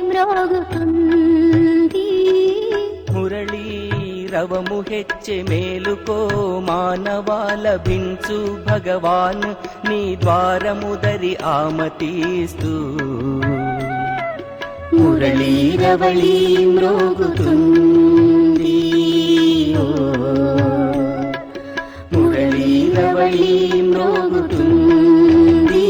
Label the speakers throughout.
Speaker 1: మ్రోగుతుంది.
Speaker 2: మురళీ రవము హెచ్చె మేలుకో మానవాలభించు భగవాన్ నీ ద్వారముదరి ఆమతిస్తూ.
Speaker 1: మురళీరవళీ మ్రోగుతుంది. మురళీరవళీ మ్రోగుతుంది.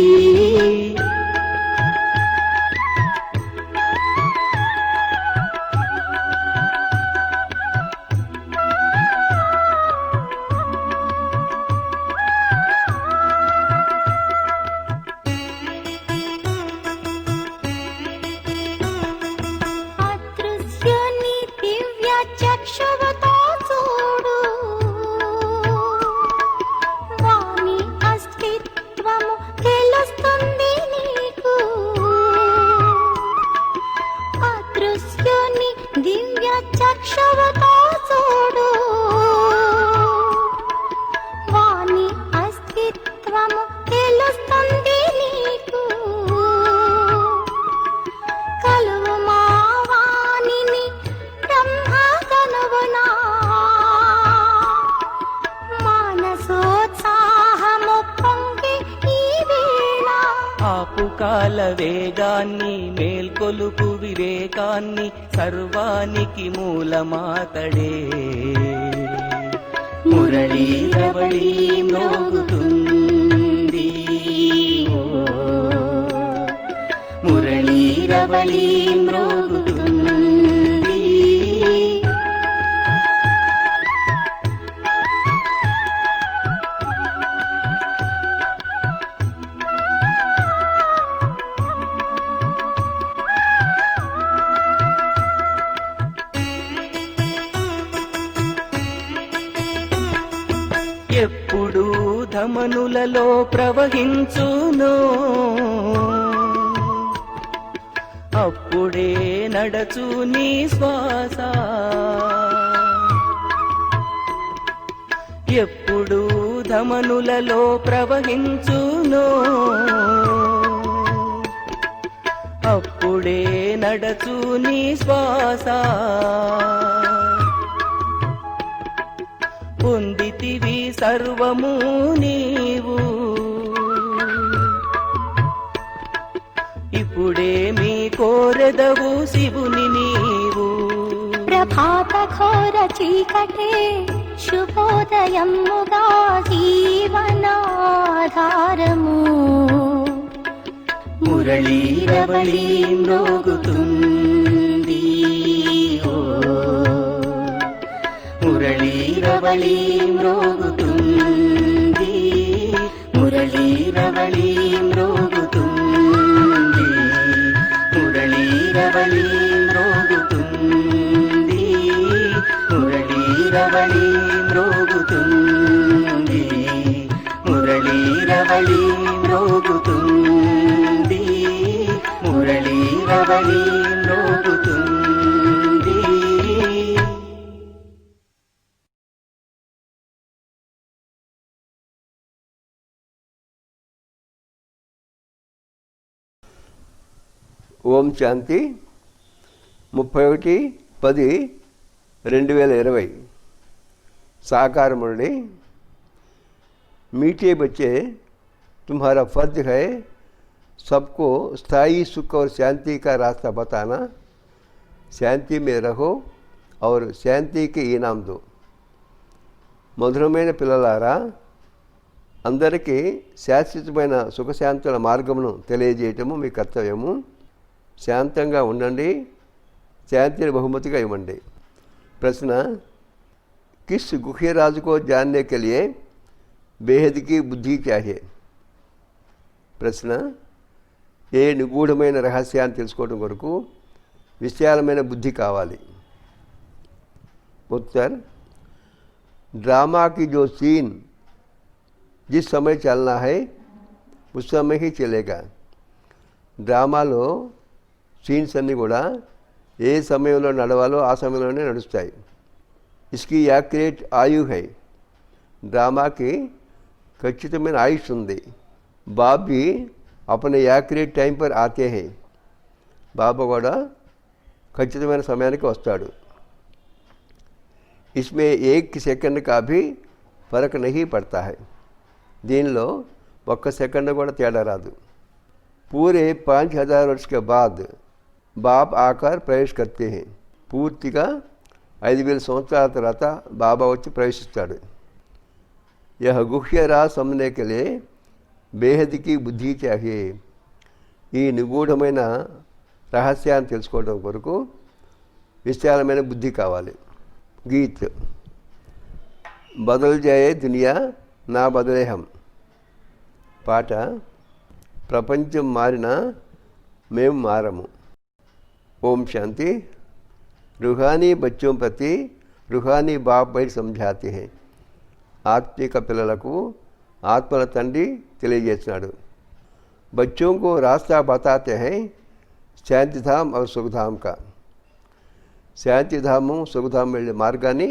Speaker 1: అదృశ్యని దివ్య చక్షువుతో చూడు, వాని అస్తిత్వము తెలుస్తుంది నీకు. అదృశ్యని దివ్య చక్షువుతో చూడు, వాని అస్తిత్వము తెలుస్తుంది నీకు. కలువు మా వాణిని బ్రహ్మ కనువునా, మానసోత్సాహము పొంగి ఈ వేళ.
Speaker 2: ఆపు కాల వేగాన్ని మేల్కొలుపు వివేకాన్ని సర్వానికి మూలమాతడే. మురళీరవళీ మ్రోగుతుంది. మురళీరవళీ మ్రోగుతుంది. ఎప్పుడు ధమనులలో ప్రవహించును అప్పుడే నడచు నీ శ్వాస. ఎప్పుడు ధమనులలో ప్రవహించును అప్పుడే నడచు నీ శ్వాస. పొందితివి సర్వము నీవు, ఇప్పుడేమి కోరెదవు శివుని నీవు.
Speaker 1: ప్రభాత ఘోర చీకటే శుభోదయముగా జీవనాధారము.
Speaker 2: మురళీరవళీ మ్రోగుతుంది. మురళీరవళీ మ్రోగుతుంది. మురళీరవళీ మ్రోగుతుంది. మురళీరవళీ మ్రోగుతుంది. మురళీరవళీ మ్రోగుతుంది. మురళీరవళీ మ్రోగుతుంది. మురళీరవళీ మ్రోగుతుంది.
Speaker 3: ఓం శాంతి. 31/10/2020 साकार मुरली. मीठे बच्चे, तुम्हारा फर्ज है सबको स्थायी सुख और शांति का रास्ता बताना. శాంతి में रहो और శాంతి के इनाम दो. మధురమైన పిల్లలారా, అందరికీ శాశ్వతమైన సుఖశాంతుల మార్గమును తెలియజేయటము మీ కర్తవ్యము. శాంతంగా ఉండండి, శాంతిని బహుమతిగా ఇవ్వండి. ప్రశ్న: किस गुह्य राज को जानने के लिए बेहद की बुद्धि चाहिए? ప్రశ్న: ఏ నిగూఢమైన రహస్యాన్ని తెలుసుకోవడం కొరకు విశాలమైన బుద్ధి కావాలి? उत्तर: ड्रामा की जो सीन जिस समय चलना है उस समय ही चलेगा. డ్రామాలో సీన్స్ అన్నీ కూడా ఏ సమయంలో నడవాలో ఆ సమయంలోనే నడుస్తాయి. इसकी యాక్యురేట్ ఆయు है. డ్రామాకి ఖచ్చితమైన ఆయుష్ ఉంది. बाप भी अपने एक्यूरेट टाइम पर आते हैं. బాబా కూడా ఖచ్చితమైన సమయానికి వస్తాడు. इसमें एक सेकंड का भी फर्क नहीं पड़ता है. దీనిలో ఒక్క సెకండ్ కూడా తేడా రాదు. पूरे 5000 वर्ष के बाद बाप आकर प्रवेश करते हैं. పూర్తిగా 5000 సంవత్సరాల తర్వాత బాబా వచ్చి ప్రవేశిస్తాడు. यह गुह्य राज समझने के लिए बेहद की बुद्धि चाहिए. ఈ నిగూఢమైన రహస్యాన్ని తెలుసుకోవడం కొరకు విశాలమైన బుద్ధి కావాలి. గీత్ బదల్ జాయే దునియా నా బదలే హం. పాట ప్రపంచం మారినా మేము మారము. ఓం శాంతి. रूहानी बच्चों प्रति रूहानी बाप బయట समझाते हैं. ఆత్మిక పిల్లలకు ఆత్మల తండ్రి తెలియజేస్తున్నాడు. बच्चों को रास्ता बताते हैं శాంతిధామ్ और సుఖధామ్ का. శాంతిధాము సుఖధామ్ వెళ్ళే మార్గాన్ని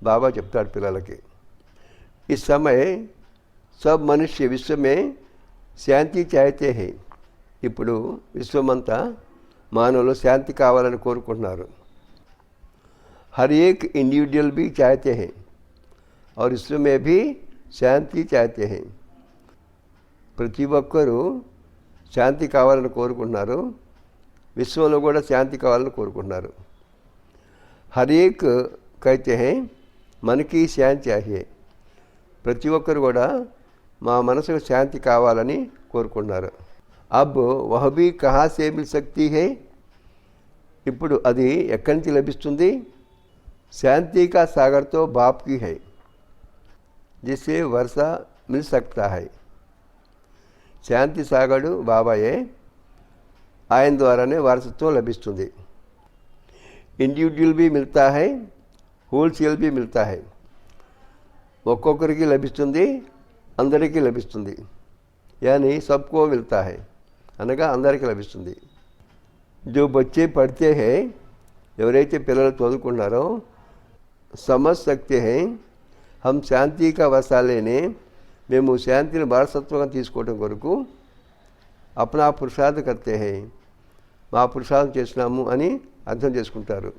Speaker 3: బాబా చెప్తాడు పిల్లలకి. इस समय सब मनुष्य विश्व में శాంతి चाहते हैं. ఇప్పుడు విశ్వమంతా మానవులు శాంతి కావాలని కోరుకుంటున్నారు. हर एक इंडिविजुअल भी चाहते हैं और विश्व में भी శాంతి चाहते हैं. ప్రతి ఒక్కరూ శాంతి కావాలని కోరుకుంటున్నారు. విశ్వంలో కూడా శాంతి కావాలని కోరుకుంటున్నారు. हर एक कहते हैं మనకి శాంతి चाहिए. ప్రతి ఒక్కరు కూడా మా మనసుకు శాంతి కావాలని కోరుకుంటున్నారు. अब वह भी कहाँ से मिल सकती है. ఇప్పుడు అది ఎక్కడి నుంచి లభిస్తుంది. శాంతి का सागर तो बाप की है जिससे वर्षा मिल सकता है. శాంతి సాగడు బాబాయే. ఆయన ద్వారానే వారసత్వం లభిస్తుంది. ఇండివిజువల్ भी मिलता है, హోల్సేల్ भी मिलता है. ఒక్కొక్కరికి లభిస్తుంది, అందరికీ లభిస్తుంది. यानी सबको मिलता है అనగా అందరికీ లభిస్తుంది. जो बच्चे पढ़ते हैं ఎవరైతే పిల్లలు చదువుకున్నారో समझ सकते हैं हम శాంతి का वर्षा लेने మేము శాంతిని వారసత్వంగా తీసుకోవడం కొరకు अपना పురుషార్థ करते हैं మా పురుషార్థం చేసినాము అని అర్థం చేసుకుంటారు.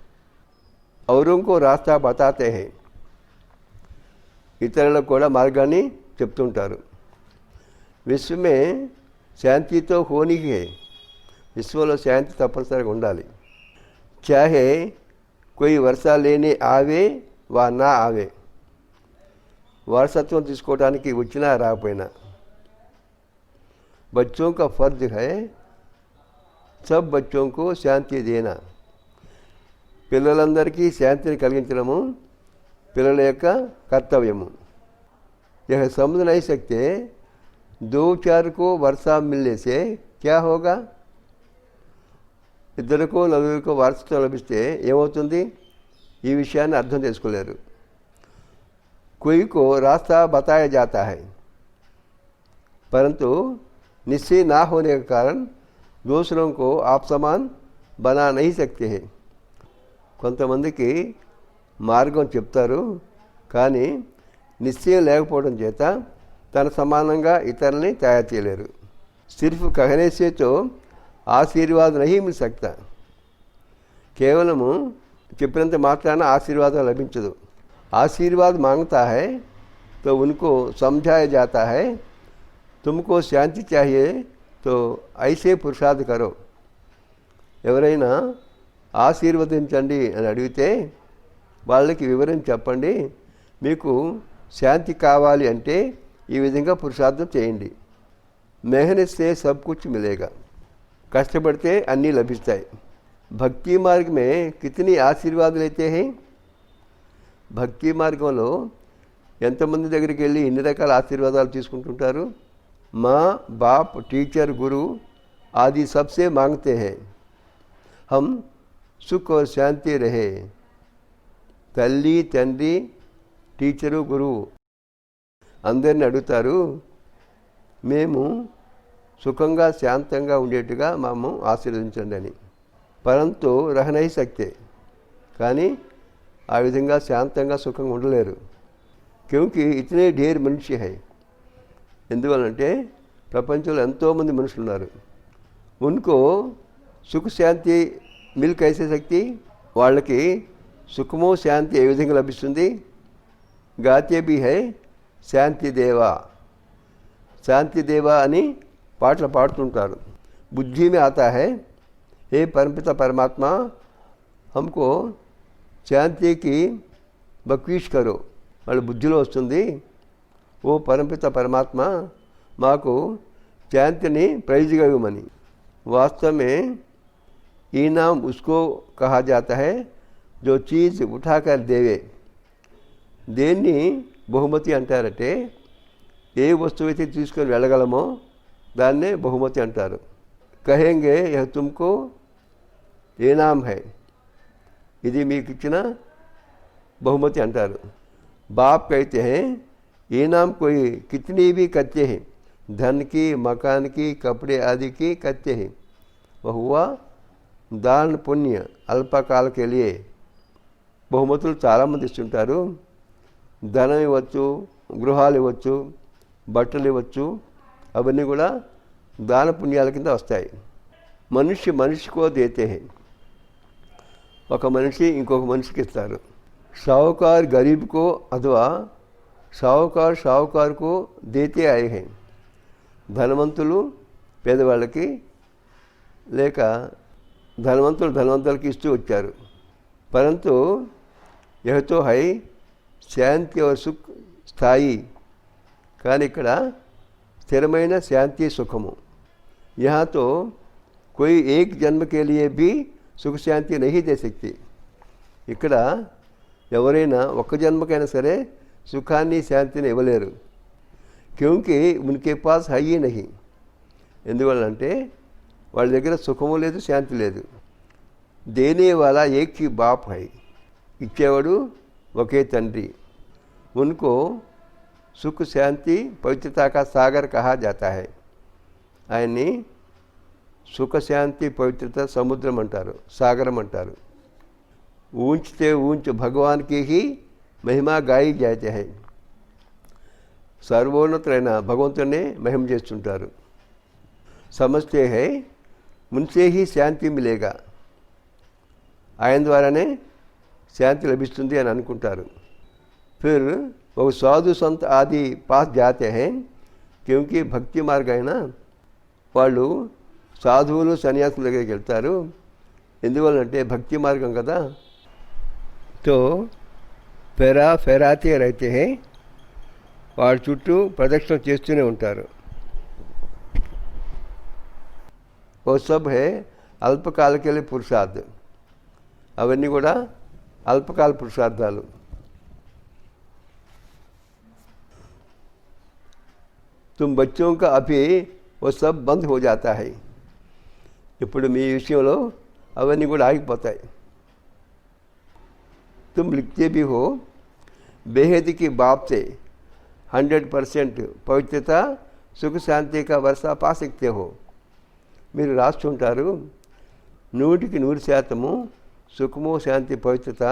Speaker 3: औरों को रास्ता बताते हैं ఇతరులకు కూడా మార్గాన్ని చెప్తుంటారు. విశ్వ में శాంతి तो होनी है. విశ్వంలో శాంతి తప్పనిసరిగా ఉండాలి. चाहे कोई वर्षा लेने आवे वा ना आवे. వారసత్వం తీసుకోవడానికి వచ్చినా రాకపోయినా. बच्चों का फर्ज है सब बच्चों को శాంతి देना. పిల్లలందరికీ శాంతిని కలిగించడము పిల్లల యొక్క కర్తవ్యము. यह समझ नहीं सकते 2-4 को वर्षा मिलने से क्या होगा. ఇద్దరికో నలుగురికో వారసత్వం లభిస్తే ఏమవుతుంది. ఈ విషయాన్ని అర్థం చేసుకోలేరు. कोई को रास्ता बताया जाता है परंतु निश्चय ना होने के कारण दूसरों को आप समान बना नहीं सकते हैं. కొంతమందికి మార్గం చెప్తారు కానీ నిశ్చయం లేకపోవడం చేత తన సమానంగా ఇతరుల్ని తయారు చేయలేరు. सिर्फ कहने से तो ఆశీర్వాదం नहीं मिल सकता. కేవలము చెప్పినంత మాత్రాన ఆశీర్వాదం లభించదు. आशीर्वाद मांगता है तो उनको समझाया जाता है तुमको శాంతి चाहिए तो ऐसे पुरुषार्थ करो. ఎవరైనా ఆశీర్వదించండి అని అడిగితే వాళ్ళకి వివరించి చెప్పండి. మీకు శాంతి కావాలి అంటే ఈ విధంగా పురుషార్థం చేయండి. मेहनत से सब कुछ मिलेगा. కష్టపడితే అన్నీ లభిస్తాయి. భక్తి మార్గ में कितनी आशीर्वाद लेते हैं. భక్తి మార్గంలో ఎంతమంది దగ్గరికి వెళ్ళి ఎన్ని రకాల ఆశీర్వాదాలు తీసుకుంటుంటారు. माँ बाप टीचर गुरु आदि सबसे मांगते हैं हम सुख और शांति रहे. తల్లి తండ్రి టీచరు గురువు అందరిని అడుగుతారు మేము సుఖంగా శాంతంగా ఉండేట్టుగా మేము ఆశీర్వదించండి అని. పరంతు రహ నహీ సక్తే. కానీ ఆ విధంగా శాంతంగా సుఖంగా ఉండలేరు. క్యూంకి ఇతనే ఢేర్ మనిషి హై. ఎందువల్లంటే ప్రపంచంలో ఎంతోమంది మనుషులు ఉన్నారు. ఉన్కో సుఖ శాంతి మిల్ కైసే శక్తి వాళ్ళకి సుఖము శాంతి ఏ విధంగా లభిస్తుంది? గాతే బి హై శాంతి దేవా, శాంతి దేవా అని పాటలు పాడుతుంటారు. బుద్ధి में आता है हे परमपिता परमात्मा हमको శాంతికి బక్వీష్ కరో, వాళ్ళ బుద్ధిలో వస్తుంది, ఓ పరమపిత పరమాత్మ మాకు శాంతిని ప్రైజ్గా ఇవ్వమని. वास्तव में इनाम उसको कहा जाता है जो चीज़ उठाकर देवे. దేన్ని బహుమతి అంటారంటే ఏ వస్తువు అయితే తీసుకొని వెళ్ళగలమో దాన్నే బహుమతి అంటారు. కహెంగే యహ్ తుమ్కో ఇనామ్ హై, ఇది మీకు ఇచ్చిన బహుమతి అంటారు. బాప్ కైతే హై इनाम कोई कितनी भी कच्चे हैं, धन की, मकान की, कपड़े आदि की कच्चे हैं, वह हुआ दान पुण्य అల్పకాల के लिए. బహుమతులు చాలామంది ఇస్తుంటారు. ధనం ఇవ్వచ్చు, గృహాలు ఇవ్వచ్చు, బట్టలు ఇవ్వచ్చు, అవన్నీ కూడా దాన పుణ్యాల కింద వస్తాయి. మనిషికో దేతే హై, ఒక మనిషి ఇంకొక మనిషికి ఇస్తారు. షావుకార్ గరీబ్కో అథవా షావుకార్కు దేతే ఆయే హై, ధనవంతులు పేదవాళ్ళకి లేక ధనవంతులకి ఇస్తూ వచ్చారు. పరంతు యహతో హై శాంతి और సుఖ్ స్థాయి, కానీ ఇక్కడ స్థిరమైన శాంతి సుఖము. यहाँ तो कोई एक जन्म के लिए भी సుఖ శాంతి नहीं दे सकती. ఇక్కడ ఎవరైనా ఒక్క జన్మకైనా సరే సుఖాన్ని శాంతిని ఇవ్వలేరు. క్యూంకి ఉన్కే పాస్ హై హీ నహీ, ఎందువల్లంటే వాళ్ళ దగ్గర సుఖము లేదు, శాంతి లేదు. దేనే వాలా ఏక్ హీ బాప్ హై, ఇచ్చేవాడు ఒకే తండ్రి. उनको సుఖ శాంతి పవిత్రతా కా సాగర్ కహా జాతా హై. ఆయన్ని సుఖ శాంతి పవిత్రత సముద్రం అంటారు, సాగరం అంటారు. ఊంచితే ఊంచ్ భగవాన్కి హీ మహిమా గాయి జాతే హై, సర్వోన్నతులైన భగవంతునే మహిమ చేస్తుంటారు. సమస్తే హై మున్సే హీ శాంతి మిలేగా, ఆయన ద్వారానే శాంతి లభిస్తుంది అని అనుకుంటారు. फिर वो साधु संत आदि पास जाते हैं, क्योंकि భక్తి మార్గ అయినా వాళ్ళు సాధువులు సన్యాసుల దగ్గరికి వెళ్తారు. ఎందువల్లంటే భక్తి మార్గం కదా. తో ఫెరాతే రైతే హై, వాళ్ళ చుట్టూ ప్రదక్షిణ చేస్తూనే ఉంటారు. ఓ సబ్ హై అల్పకాలకెళ్ళి పురుషార్థ్, అవన్నీ కూడా అల్పకాల పురుషార్థాలు. तुम बच्चों का अभी वो सब बंद हो जाता है. ఇప్పుడు మీ విషయంలో అవన్నీ కూడా ఆగిపోతాయి. तुम लिखते भी हो बेहद की बाप से 100% पवित्रता सुख शांति का वर्षा पा सकते हो. మీరు రాస్తుంటారు 100% సుఖము శాంతి పవిత్రత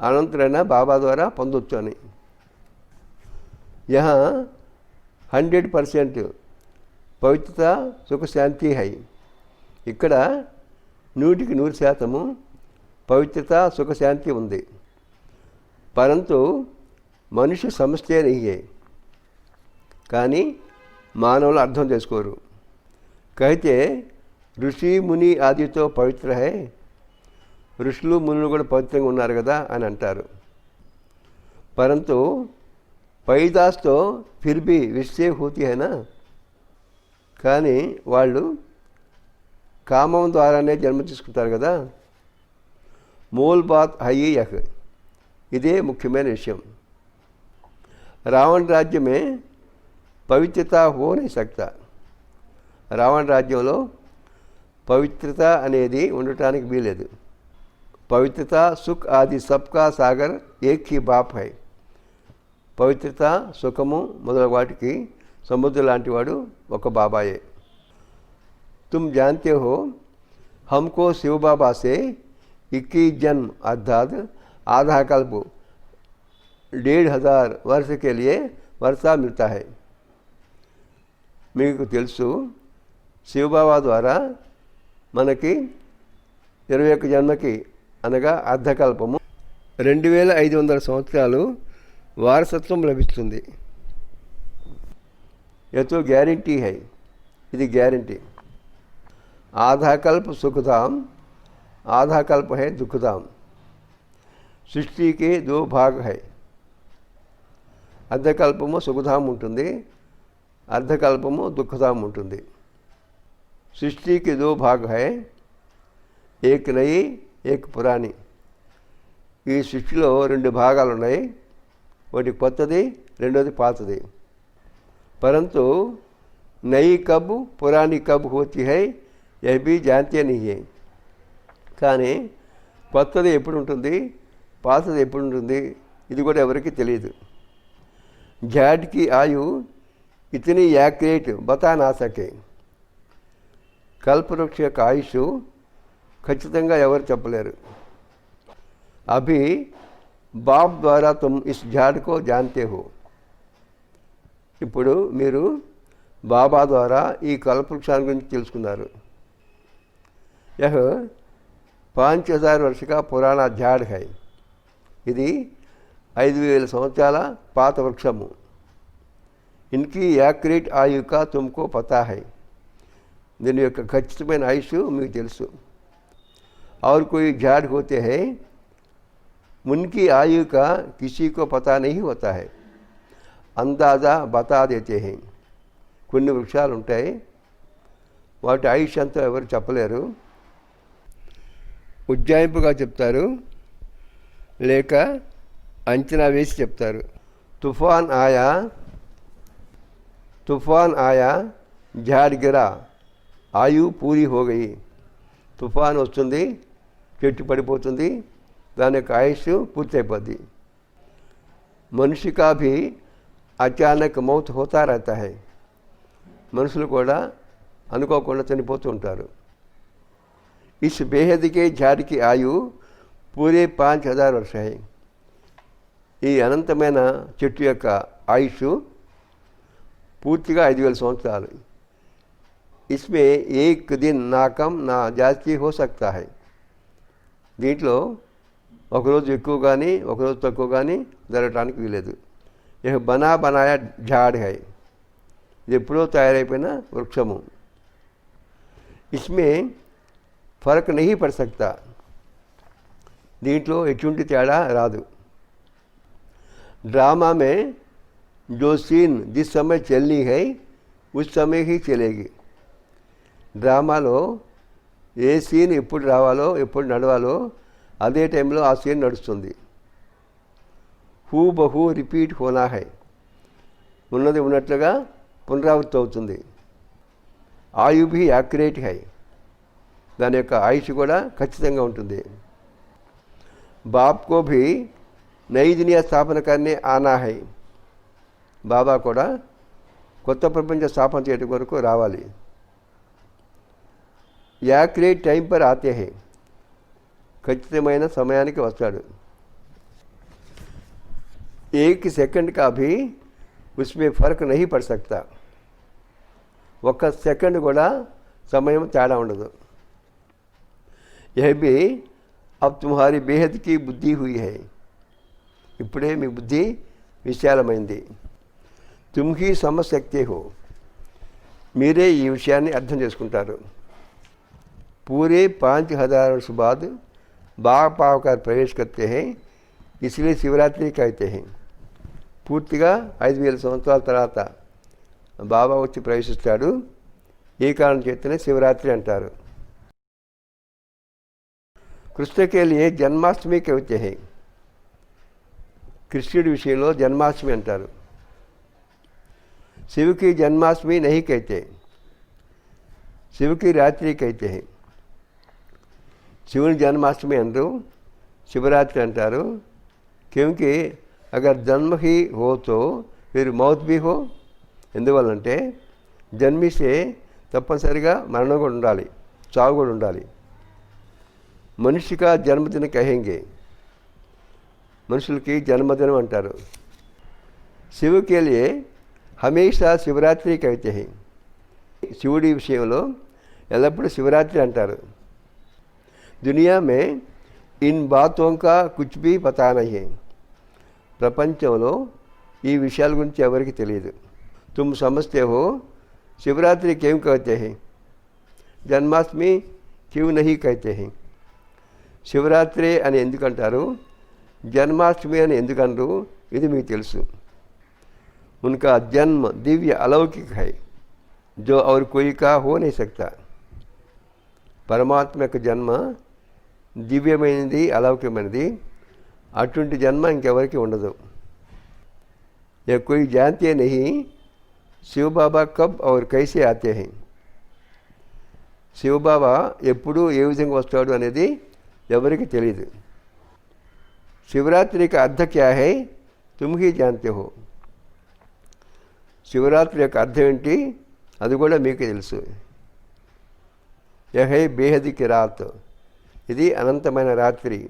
Speaker 3: అనంతరైన బాబా ద్వారా పొందొచ్చు అని. यहाँ 100% పవిత్రత సుఖ శాంతి హై, ఇక్కడ 100% పవిత్రత సుఖ శాంతి ఉంది. పరంతు మనుష్య సమస్య నహీ, కానీ మానవులు అర్థం చేసుకోరు. కైతే ఋషి ముని ఆదితో పవిత్ర హై, ఋషులు మునులు కూడా పవిత్రంగా ఉన్నారు కదా అని అంటారు. పరంతు पैदास तो फिर भी विषय होती है ना, కానీ వాళ్ళు కామం ద్వారానే జన్మ తీసుకుంటారు కదా. మూల్ బాత్ హై యహ్, ఇదే ముఖ్యమైన విషయం. రావణ రాజ్యమే పవిత్రత హో नहीं सकता, రావణ రాజ్యంలో పవిత్రత అనేది ఉండటానికి వీలేదు. పవిత్రత సుఖ్ ఆది సబ్కా సాగర్ ఏక్ హీ బాప్ హై, పవిత్రత సుఖము మొదలగు వాటికి సముద్రం లాంటి వాడు ఒక బాబాయే. तुम जानते हो हमको शिव बाबा से 21 जन्म अर्थात आधा कल्प 1500 वर्ष के लिए वर्षा मिलता है. మీకు తెలుసు శివబాబా ద్వారా మనకి 21 జన్మకి అనగా అర్ధకల్పము 2500 సంవత్సరాలు వారసత్వం లభిస్తుంది. యతో గ్యారంటీ హై, ఇది గ్యారంటీ. आधा कल्प सुखधाम, आधा कल्प है दुखधाम. सृष्टि के 2 भाग है. అర్ధకల్పము సుఖధాం ఉంటుంది, అర్ధకల్పము దుఃఖధాం ఉంటుంది. సృష్టికి 2 భాग है, एक नई एक पुरानी. ఈ సృష్టిలో 2 భాగాలు ఉన్నాయి, ఒకటి కొత్తది, రెండోది పాతది. परंतु नई कब पुरानी कब होती है यह भी जानते नहीं है. కానీ కొత్తది ఎప్పుడు ఉంటుంది, పాతది ఎప్పుడు ఉంటుంది, ఇది కూడా ఎవరికి తెలియదు. झाड़ की आयु इतनी एक्यूरेट बता ना सके. కల్పవృక్ష యొక్క ఆయుష్ ఖచ్చితంగా ఎవరు చెప్పలేరు. అభి బాప్ ద్వారా तुम इस झाड़ को जानते हो. ఇప్పుడు మీరు బాబా ద్వారా ఈ కల్పవృక్షాన్ని గురించి తెలుసుకున్నారు. यह 5000 वर्ष का पुराना झाड़ है. ఇది 5000 సంవత్సరాల పాత వృక్షము. ఇన్కి యాక్యురేట్ ఆయు కా తుమ్కో పతా హై. దీని యొక్క ఖచ్చితమైన ఆయుష్ మీకు తెలుసు. और कोई झाड़ होते हैं उनकी आयु का किसी को पता नहीं होता है, अंदाजा बता देते हैं. కొన్ని వృక్షాలు ఉంటాయి, వాటి ఆయుష్ అంతా ఎవరు చెప్పలేరు, ఉజ్జాయింపుగా చెప్తారు లేక అంచనా వేసి చెప్తారు. तूफान आया झाड़ गिरा ఆయు పూరి హో గయి. తుఫాన్ వస్తుంది, చెట్టు పడిపోతుంది, దాని యొక్క ఆయుష్ పూర్తయిపోద్ది. మనిషి కా భీ అచానక్ మౌత్ హోతా రహతా హై. మనుషులు కూడా అనుకోకుండా చనిపోతూ ఉంటారు. इस बेहद के झाड़ की आयु पूरे 5000 वर्ष है. ఈ అనంతమైన చెట్టు యొక్క ఆయుష్ పూర్తిగా 5000 సంవత్సరాలు. इसमें एक दिन ना कम ना जास्ती हो सकता है. దీంట్లో ఒకరోజు ఎక్కువ కానీ ఒకరోజు తక్కువ కానీ జరగటానికి వీలేదు. यह बना बनाया झाड़ है. ఇది ఎప్పుడో తయారైపోయిన వృక్షము. इसमें फर्क नहीं पड़ सकता. దీంట్లో ఎటువంటి తేడా రాదు. ड्रामा में जो सीन जिस समय चलनी है उस समय ही चलेगी. డ్రామాలో ఏ సీన్ ఎప్పుడు రావాలో ఎప్పుడు నడవాలో అదే టైంలో ఆ సీన్ నడుస్తుంది. హూ బహూ రిపీట్ హోనా హై. ఉన్నది ఉన్నట్లుగా పునరావృత్తి అవుతుంది. ఆయు భీ యాక్యురేట్ హై. దాని యొక్క ఆయుష్ కూడా ఖచ్చితంగా ఉంటుంది. బాప్కో భీ నయి దునియా స్థాపన కర్నే ఆనా హై. బాబా కూడా కొత్త ప్రపంచ స్థాపన చేయడం కొరకు రావాలి. యాక్యురేట్ టైం పర్ ఆతే హై. ఖచ్చితమైన సమయానికి వస్తాడు. एक सेकंड का भी उसमें फ़र्क नहीं पड़ सकता. ఒక్క సెకండ్ కూడా సమయం తేడా ఉండదు. यह भी अब तुम्हारी बेहद की बुद्धि हुई है. ఇప్పుడే మీ బుద్ధి విశాలమైంది. तुम ही समझ सकते हो. మీరే ఈ విషయాన్ని అర్థం చేసుకుంటారు. पूरे 5000 वर्ष बाद बाप आकर प्रवेश करते हैं, इसलिए शिवरात्रि कहते हैं. పూర్తిగా 5000 సంవత్సరాల తర్వాత బాబా వచ్చి ప్రవేశిస్తాడు. ఈ కారణం చేతనే శివరాత్రి అంటారు. కృష్ణ के लिए జన్మాష్టమి कहते हैं. కృష్ణుడి విషయంలో జన్మాష్టమి అంటారు. శివుకి జన్మాష్టమి नहीं कहते, శివుకి రాత్రి कहते हैं. శివుని జన్మాష్టమి అనరు, శివరాత్రి అంటారు. क्योंकि अगर जन्म ही हो तो फिर मौत भी हो. ఎందువల్లంటే జన్మిస్తే తప్పనిసరిగా మరణం కూడా ఉండాలి, చావు కూడా ఉండాలి. మనిషి కా జన్మదిన కహెంగే. మనుషులకి జన్మదినం అంటారు. శివ के लिए हमेशा శివరాత్రి कहते हैं. శివుడి విషయంలో ఎల్లప్పుడూ శివరాత్రి అంటారు. దునియా మే ఇన్ బాతోं का कुछ भी पता नहीं है. ప్రపంచంలో ఈ విషయాల గురించి ఎవరికి తెలియదు. तुम समझते हो शिवरात्रि क्यों कहते हैं, जन्माष्टमी क्यों नहीं कहते हैं. శివరాత్రి అని ఎందుకంటారు, జన్మాష్టమి అని ఎందుకనరు, ఇది మీకు తెలుసు. उनका जन्म दिव्य अलौकिक है जो और कोई का हो नहीं सकता. పరమాత్మ యొక్క జన్మ దివ్యమైనది, అలౌకికమైనది. అటువంటి జన్మ ఇంకెవరికి ఉండదు. ये कोई जानते नहीं शिव बाबा कब और कैसे आते हैं. శివబాబా ఎప్పుడు ఏ విధంగా వస్తాడు అనేది ఎవరికి తెలియదు. శివరాత్రి का अर्थ क्या है तुम ही जानते हो. శివరాత్రి యొక్క అర్థం ఏంటి అది కూడా మీకు తెలుసు. యహ్ హై బేహద్ కి రాత్, ఇది అనంతమైన రాత్రి.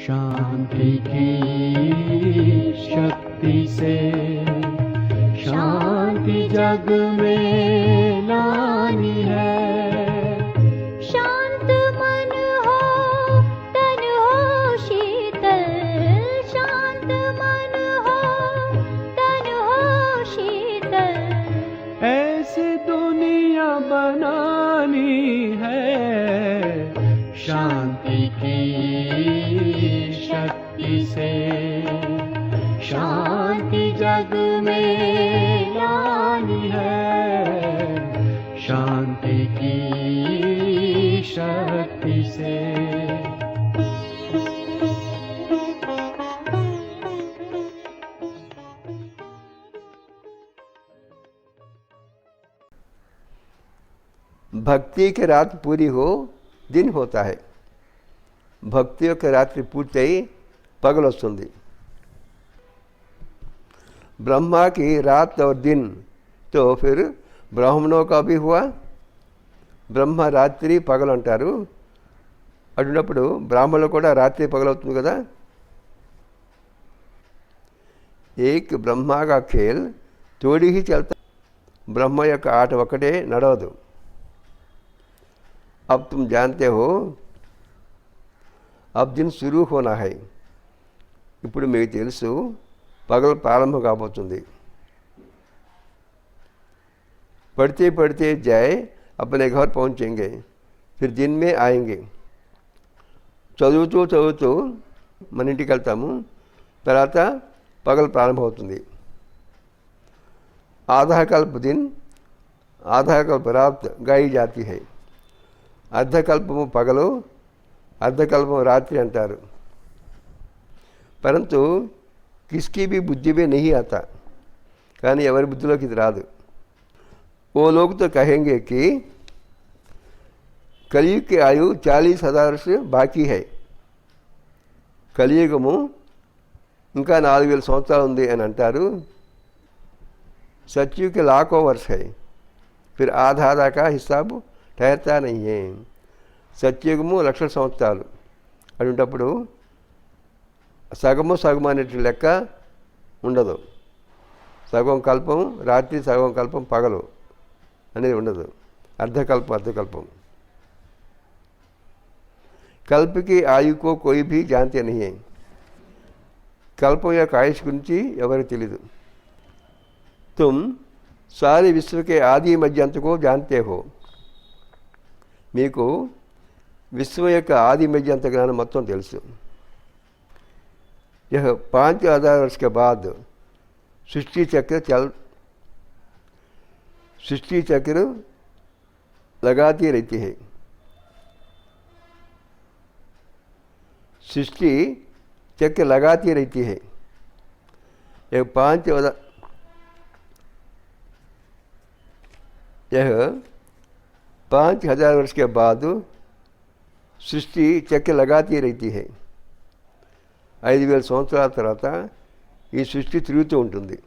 Speaker 4: शांति की शक्ति से शांति जग में लानी है.
Speaker 1: शांत मन हो तन हो शीतल, शांत मन हो तन हो शीतल.
Speaker 4: ऐसी दुनिया बनानी है. शांति की शक्ति से शांति जग में लानी है. शांति की शक्ति से.
Speaker 3: భక్తి की रात पूरी हो दिन होता है. భక్తి యొక్క రాత్రి పూర్తయి పగలు వస్తుంది. ब्रह्मा की रात और दिन तो फिर ब्राह्मणों का भी हुआ. బ్రహ్మ రాత్రి పగలు అంటారు. అటున్నప్పుడు బ్రాహ్మణులు కూడా రాత్రి పగలవుతుంది కదా. ఏక్ బ్రహ్మా కా ఖేల్ తోడి హీ చల్తా. బ్రహ్మ యొక్క ఆట ఒక్కటే నడవదు. अब तुम जानते हो अब दिन शुरू होना है. ఇప్పుడు మీకు తెలుసు పగలు ప్రారంభం కాబోతుంది. पढ़ते पढ़ते जाए अपने घर पहुँचेंगे फिर दिन में आएंगे. చదువుతూ చదువుతూ మన ఇంటికి వెళ్తాము, తర్వాత పగలు ప్రారంభమవుతుంది. आधा कल्प दिन आधा कल्प रात गाई जाती है. అర్ధకల్పము పగలు, అర్ధకల్పము రాత్రి అంటారు. परंतु किसकी भी बुद्धि में नहीं आता. కానీ ఎవరి బుద్ధిలోకి ఇది రాదు. वो लोग तो कहेंगे कि कलयुग की आयु 40,000 वर्ष बाकी है. కలియుగము ఇంకా 4,000 సంవత్సరాలు ఉంది అని అంటారు. सतयुग के लाखों वर्ष है, फिर आधा आधा का हिसाब ठहरता नहीं है. సత్యుగము 1,00,000 సంవత్సరాలు. అటువంటప్పుడు సగము సగము అనేటి లెక్క ఉండదు. సగం కల్పం రాత్రి, సగం కల్పం పగలు అనేది ఉండదు. అర్ధకల్పం అర్ధకల్పం. కల్ప की आयु को कोई भी जानते नहीं है. కల్పం యొక్క ఆయుష్ గురించి ఎవరికి తెలీదు. तुम सारे विश्व के आदि मध्य अंत को जानते हो. మీకు విశ్వం యొక్క ఆది మధ్య అంత జ్ఞానం మొత్తం తెలుసు. यह 5,000 वर्ष के बाद सृष्टि चक्र लगाती रहती है. सृष्टि चक्र लगाती रहती है. यह 5,000 वर्ष के बाद సృష్టి చక్కె लगाती रहती है. 5,000 సంవత్సరాల తర్వాత ఈ సృష్టి తిరుగుతూ ఉంటుంది.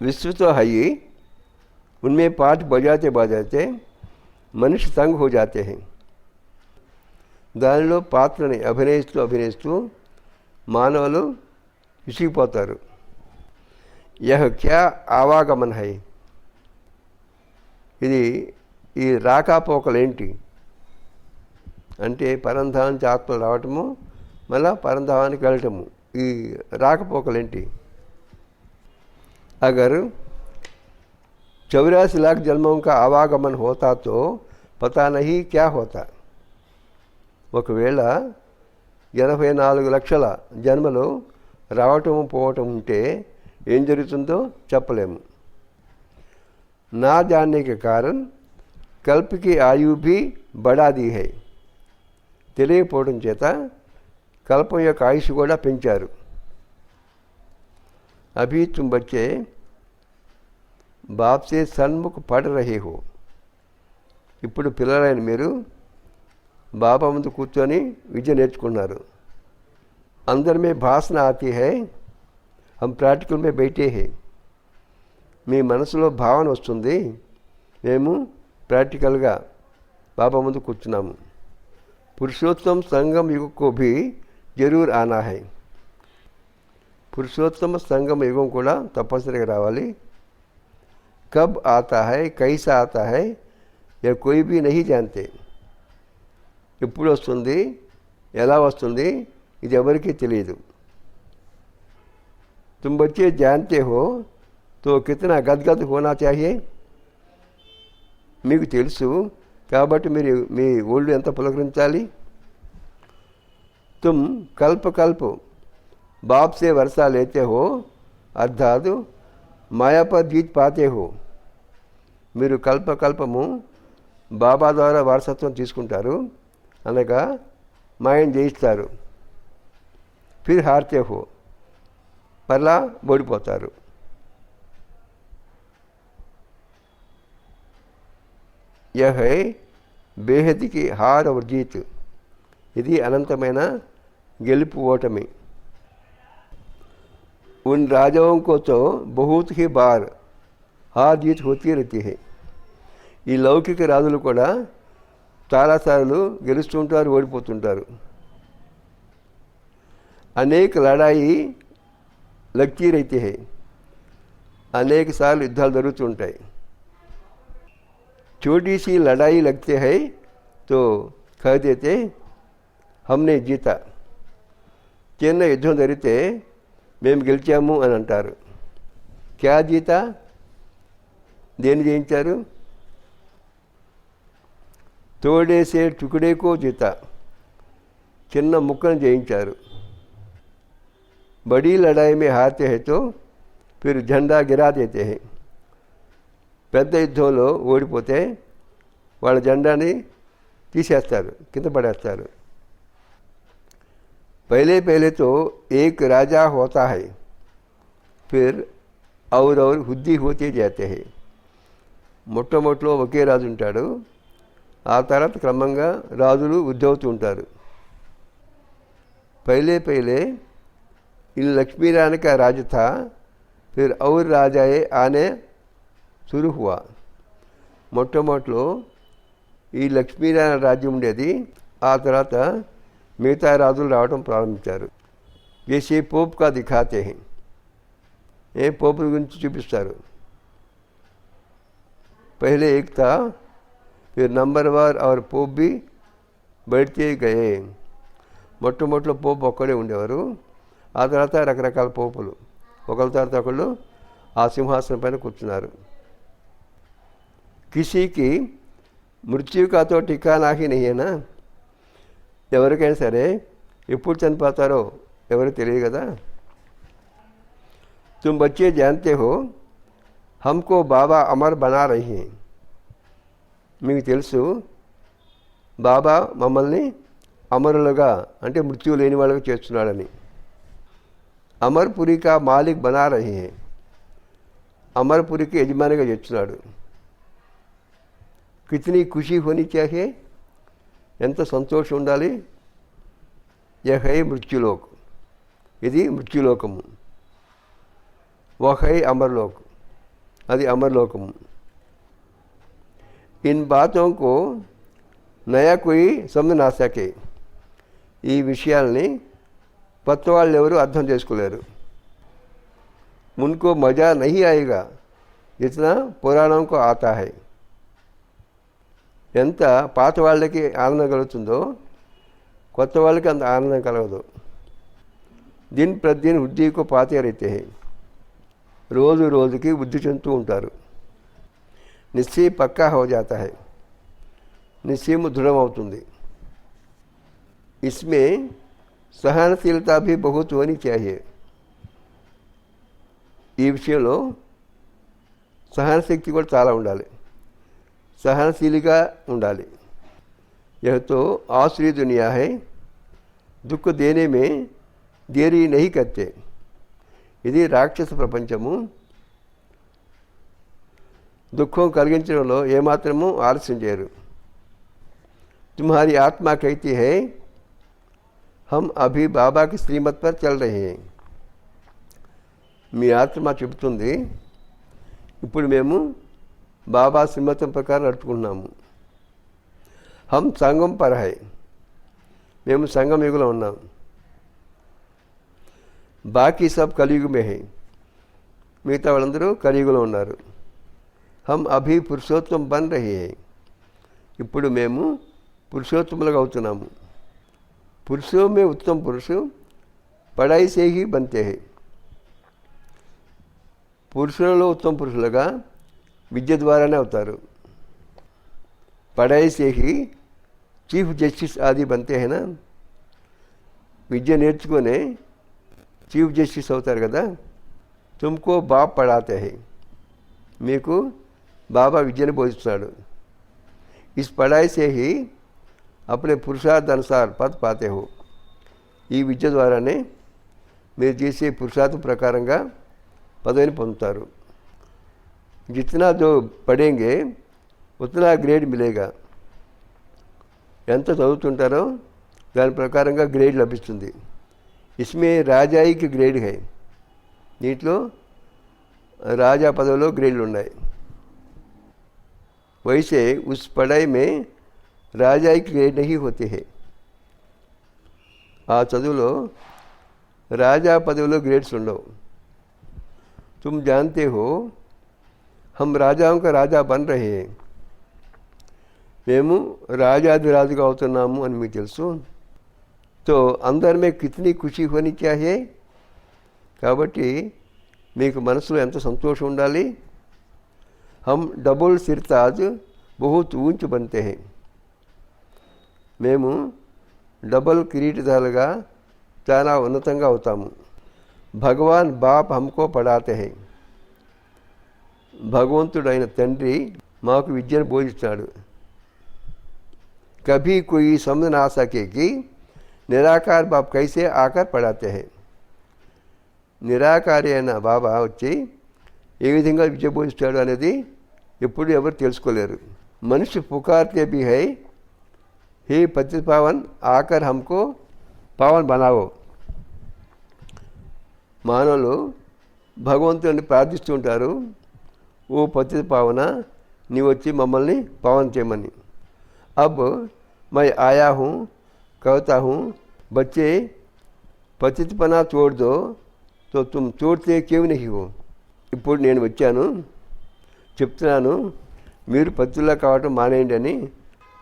Speaker 3: विश्व तो है ही, उनमें पाठ बजाते बजाते मनुष्य तंग हो जाते हैं. దానిలో పాత్రని అభినయిస్తూ మానవులు విసిగిపోతారు. యహ్ క్యా ఆవాగమన్ హై, ఇది ఈ రాకపోకలేంటి అంటే పరంధామం నుంచి ఆత్మలు రావటము, మళ్ళా పరంధామానికి వెళ్ళటము, ఈ రాకపోకలేంటి. अगर 84 लाख जन्मों का आवागमन होता तो पता नहीं क्या होता. ఒకవేళ 84 లక్షల జన్మలు రావటం పోవటం ఉంటే ఏం జరుగుతుందో చెప్పలేము. నా जानने के कारण कल्प की आयु भी बढ़ा दी है. తెలియకపోవడం చేత కల్పం యొక్క ఆయుష్ కూడా పెంచారు. अभी तुम बच्चे बाप से सन्मुख पढ़ रहे हो. ఇప్పుడు పిల్లలైన మీరు బాబా ముందు కూర్చొని విద్య నేర్చుకున్నారు. अंदर में भासना आती है, हम प्रैक्टिकल में बैठे हैं. మీ మనసులో భావన వస్తుంది, మేము ప్రాక్టికల్గా బాబా ముందు కూర్చున్నాము. పురుషోత్తమ సంగम युग को भी जरूर आना है. పురుషోత్తమ సంగమ యుగం కూడా తప్పనిసరిగా రావాలి. కబ్ ఆతా హై, కైసా ఆతా హై, యా కోయి భీ నహీ జాన్తే. ఎప్పుడు వస్తుంది, ఎలా వస్తుంది, ఇది ఎవరికీ తెలియదు. तुम बच्चे जानते हो तो कितना गदगद होना चाहिए. మీకు తెలుసు కాబట్టి మీరు మీ ఒళ్ళు ఎంత పులకరించాలి. तुम कल्प कल्प बाप से वर्षा लेते हो, अर्थात माया पर जीत पाते हो. మీరు కల్పకల్పము బాబా ద్వారా వారసత్వం తీసుకుంటారు, అనగా మాయను జయిస్తారు. ఫిర్ హార్తే హో, మరలా ఓడిపోతారు. యహ్ హై బేహద్కి హార్ और जीत. ఇది అనంతమైన గెలుపు ఓటమి. उन राजाओं को तो बहुत ही बार हार जीत होती रहती है. ఈ లౌకిక రాజులు కూడా చాలాసార్లు గెలుస్తుంటారు, ఓడిపోతుంటారు. అనేక లడాయి లగ్తీ रहती है. అనేక సార్లు యుద్ధాలు జరుగుతుంటాయి. छोटी सी लड़ाई लगते है तो कह देते हमने जीता. చిన్న యుద్ధం జరిగితే మేము గెలిచాము అని అంటారు. క్యా జీతా, దేన్ని జయించారు. తోడేసే టుకుడేకో జీతా, చిన్న ముక్కను జయించారు. బడీ లడాయి మే హారతే హై తో ఫిర్ జెండా గిరా దేతే హై. పెద్ద యుద్ధంలో ఓడిపోతే వాళ్ళ జెండాని తీసేస్తారు, కింద పడేస్తారు. पहले पहले तो एक राजा होता है, फिर और వృద్ధి होते जाते हैं. మొట్టమొదటిలో ఒకే రాజు ఉంటాడు, ఆ తర్వాత క్రమంగా రాజులు వృద్ధి అవుతూ ఉంటారు. पहले पहले इन लक्ष्मी रानी का राज था, फिर और राजाए आने शुरू हुआ. మొట్టమొదటిలో ఈ లక్ష్మీనారాయణ రాజ్యం ఉండేది, ఆ తర్వాత మిగతా రాజులు రావడం ప్రారంభించారు. జైసే పోప్ కా దిఖాతే హై, ఏ పోపుల గురించి చూపిస్తారు. పహలే ఏక్ తా, ఫిర్ నంబర్వార్ और పోప్ भी बढ़ते गए. మొట్టమొదటిలో పోపు ఒక్కడే ఉండేవారు, ఆ తర్వాత రకరకాల పోపులు ఒకరి తర్వాత ఒకళ్ళు ఆ సింహాసనం పైన కూర్చున్నారు. కిసీకి మృత్యు కా తో ఠికానా హీ నహీ హై నా. ఎవరికైనా సరే ఎప్పుడు చనిపోతారో ఎవరు తెలియదు కదా. तुम बच्चे जानते हो हमको बाबा अमर बना रही हैं. మీకు తెలుసు బాబా మమ్మల్ని అమరులుగా అంటే మృత్యు లేని వాళ్ళగా చేస్తున్నాడని. అమర్పురి కా మాలిక్ బనా రహీ హై, అమర్పురికి యజమానిగా చేస్తున్నాడు. కితనీ ఖుషీ హోనీ చాహియే, ఎంత సంతోషం ఉండాలి. యహ్ హై మృత్యులోక్, ఇది మృత్యులోకము. వహ్ హై అమర్లోక్, అది అమర్లోకము. ఇన్ బాతోं को నయా కోయి సమझ నా సకే. ఈ విషయాల్ని కొత్త వాళ్ళు ఎవరు అర్థం చేసుకోలేరు. उनको मज़ा नहीं आएगा जितना పురాణం को आता है. ఎంత పాత వాళ్ళకి ఆనందం కలుగుతుందో కొత్త వాళ్ళకి అంత ఆనందం కలగదు. दिन प्रतिदिन बुद्धि को पाते रहते हैं. రోజు రోజుకి బుద్ధి చెందుతూ ఉంటారు. నిశ్చయ పక్కా हो जाता है. నిశ్చయం దృఢమవుతుంది. इसमें सहनशीलता भी बहुत होनी चाहिए. ఈ విషయంలో సహనశక్తి కూడా చాలా ఉండాలి. सहनशीलिका ఉండాలి. यह तो आसुरी दुनिया है. दुख देने में देरी नहीं करते. ఇది రాక్షస ప్రపంచము. దుఃఖం కలిగించడంలో ఏమాత్రము ఆలస్యం చేయరు. तुम्हारी आत्मा कहती है हम अभी बाबा की श्रीमत पर चल रहे हैं. మీ ఆత్మ చెబుతుంది ఇప్పుడు మేము బాబా శ్రీమతం ప్రకారం నడుచుకుంటున్నాము. हम संगम पर है. మేము సంగమ యుగంలో ఉన్నాం. బాకీ సబ్ కలియుగ మే హై. మిగతా వాళ్ళందరూ కలియుగంలో ఉన్నారు. हम अभी पुरुषोत्तम बन रहे हैं. ఇప్పుడు మేము పురుషోత్తములుగా అవుతున్నాము. పురుషో మే ఉత్తమ పురుషు పడాయి సే హీ బంతే హై. పురుషులలో ఉత్తమ పురుషులుగా విద్య ద్వారానే అవుతారు. పడాయి సే హీ చీఫ్ జస్టిస్ ఆది బంతే హైనా. విద్య నేర్చుకునే చీఫ్ జస్టిస్ అవుతారు కదా. తుమ్కో బాప్ పడాతే హై. మీకు బాబా విద్యను బోధిస్తున్నాడు. ఇస్ పడాయి సే హీ అప్నే పురుషార్థ అనుసార్ పద్ పాతే హో. ఈ విద్య ద్వారానే మీరు చేసే పురుషార్థం ప్రకారంగా పదవిని పొందుతారు. जितना जो पढ़ेंगे उतना ग्रेड मिलेगा. ఎంత చదువుతుంటారో దాని ప్రకారంగా గ్రేడ్ లభిస్తుంది. इसमें రాజాయి కి గ్రేడ్ है. దీంట్లో రాజా పదవిలో గ్రేడ్లు ఉన్నాయి. वैसे उस पढ़ाई में राजाई की ग्रेड नहीं होते हैं. ఆ చదువులో రాజా పదవిలో గ్రేడ్స్ ఉండవు. तुम जानते हो हम राजाओं का राजा बन रहे हैं. మేము రాజాధిరాజుగా అవుతున్నాము అని మీకు తెలుసు. तो अंदर में कितनी खुशी होनी चाहिए. కాబట్టి మీకు మనసులో ఎంత సంతోషం ఉండాలి. हम डबल सिरताज बहुत ऊंच बनते हैं. మేము డబల్ కిరీటదాలుగా చాలా ఉన్నతంగా అవుతాము. భగవాన్ బాప్ హమ్కో పడాతే హై. భగవంతుడైన తండ్రి మాకు విద్యను బోధిస్తాడు. కభీ కోయి సమझ ना सके कि నిరాకార్ బాప్ కైసే ఆకర్ పడాతే హై. నిరాకారి అయిన బాబా వచ్చి ఏ విధంగా విద్య బోధిస్తాడు అనేది ఎప్పుడు ఎవరు తెలుసుకోలేరు. మనిషి పుకార్తే భీ హై హే పతిత పావన్ ఆకర్ హమ్కో పావన్ బనావో. మానవులు భగవంతుని ప్రార్థిస్తూ ఉంటారు. ఓ పతిత పావన నీ వచ్చి మమ్మల్ని పావన్ చేయమని. अब मैं आया हूँ कहता हूँ बच्चे పతితపనా छोड़ दो तो तुम छोड़ते क्यों नहीं हो. ఇప్పుడు నేను వచ్చాను చెప్తున్నాను మీరు పత్తులా కావటం మానేయండి అని.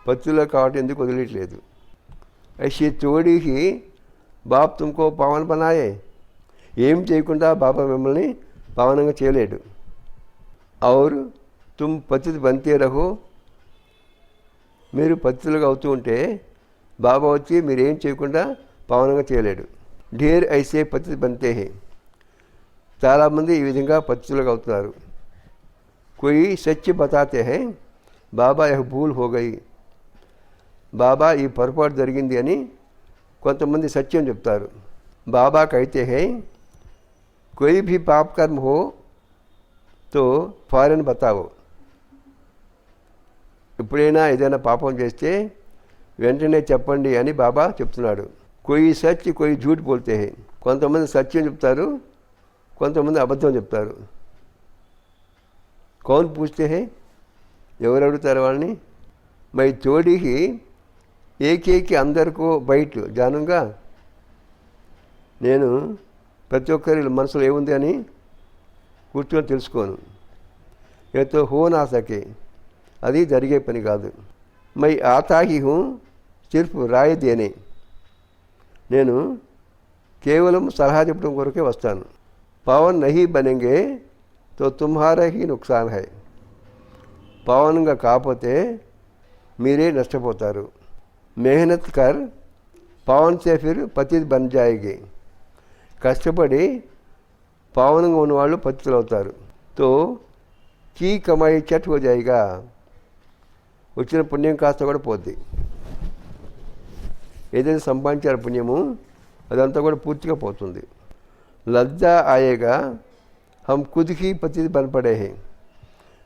Speaker 3: పత్తులా కావటం ఎందుకు వదిలేయట్లేదు. ऐसे छोड़ी ही బాప్ తుమ్కో పావన్ బనాయే. ఏం చేయకుండా బాబా మిమ్మల్ని పావనంగా చేయలేడు. और तुम पतित बनते रहो. మీరు పతితులుగా అవుతూ ఉంటే బాబా వచ్చి మీరేం చేయకుండా పావనంగా చేయలేడు. ढेर ऐसे पतित बनते हैं. చాలామంది ఈ విధంగా పతితులుగా అవుతున్నారు. कोई सच बताते हैं బాబా यह भूल हो गई. బాబా ఈ పొరపాటు జరిగింది అని కొంతమంది సత్యం చెప్తారు. బాబా कहते हैं कोई भी पाप कर्म हो तो फौरन बताओ. ఎప్పుడైనా ఏదైనా పాపం చేస్తే వెంటనే చెప్పండి అని బాబా చెప్తున్నాడు. कोई सच कोई झूठ बोलते हैं. కొంతమంది సత్యం చెప్తారు, కొంతమంది అబద్ధం చెప్తారు. कौन पूछते हैं ఎవరు అడుగుతారు వాళ్ళని. मैं थोड़ी ही एक एक के अंदर को बैठ जानूंगा. నేను ప్రతి ఒక్కరి మనసులో ఏముంది అని కూర్చొని తెలుసుకోను. ఏతో హో నా సకే, అది జరిగే పని కాదు. మై ఆతా హీ హూ సిర్ఫ్ రాయ్ దేనే, నేను కేవలం సలహా చెప్పడం కొరకే వస్తాను. పవన్ నహీ బనేంగే తో తుమ్హారా హీ నుక్సాన్ హై, పవన్గా కాకపోతే మీరే నష్టపోతారు. మెహనత్ కర్ పవన్ సే ఫిర్ పతిత్ బన్ జాయేగి, కష్టపడి పావనంగా ఉన్నవాళ్ళు పతితులు అవుతారు. తో కీ కమాయి చట్ హో జాయిగా, వచ్చిన పుణ్యం కాస్త కూడా పోద్ది. ఏదైతే సంపాదించారు పుణ్యము అదంతా కూడా పూర్తిగా పోతుంది. లజ్జా ఆయేగా హమ్ ఖుద్కి పతిత్ బన్పడే హై,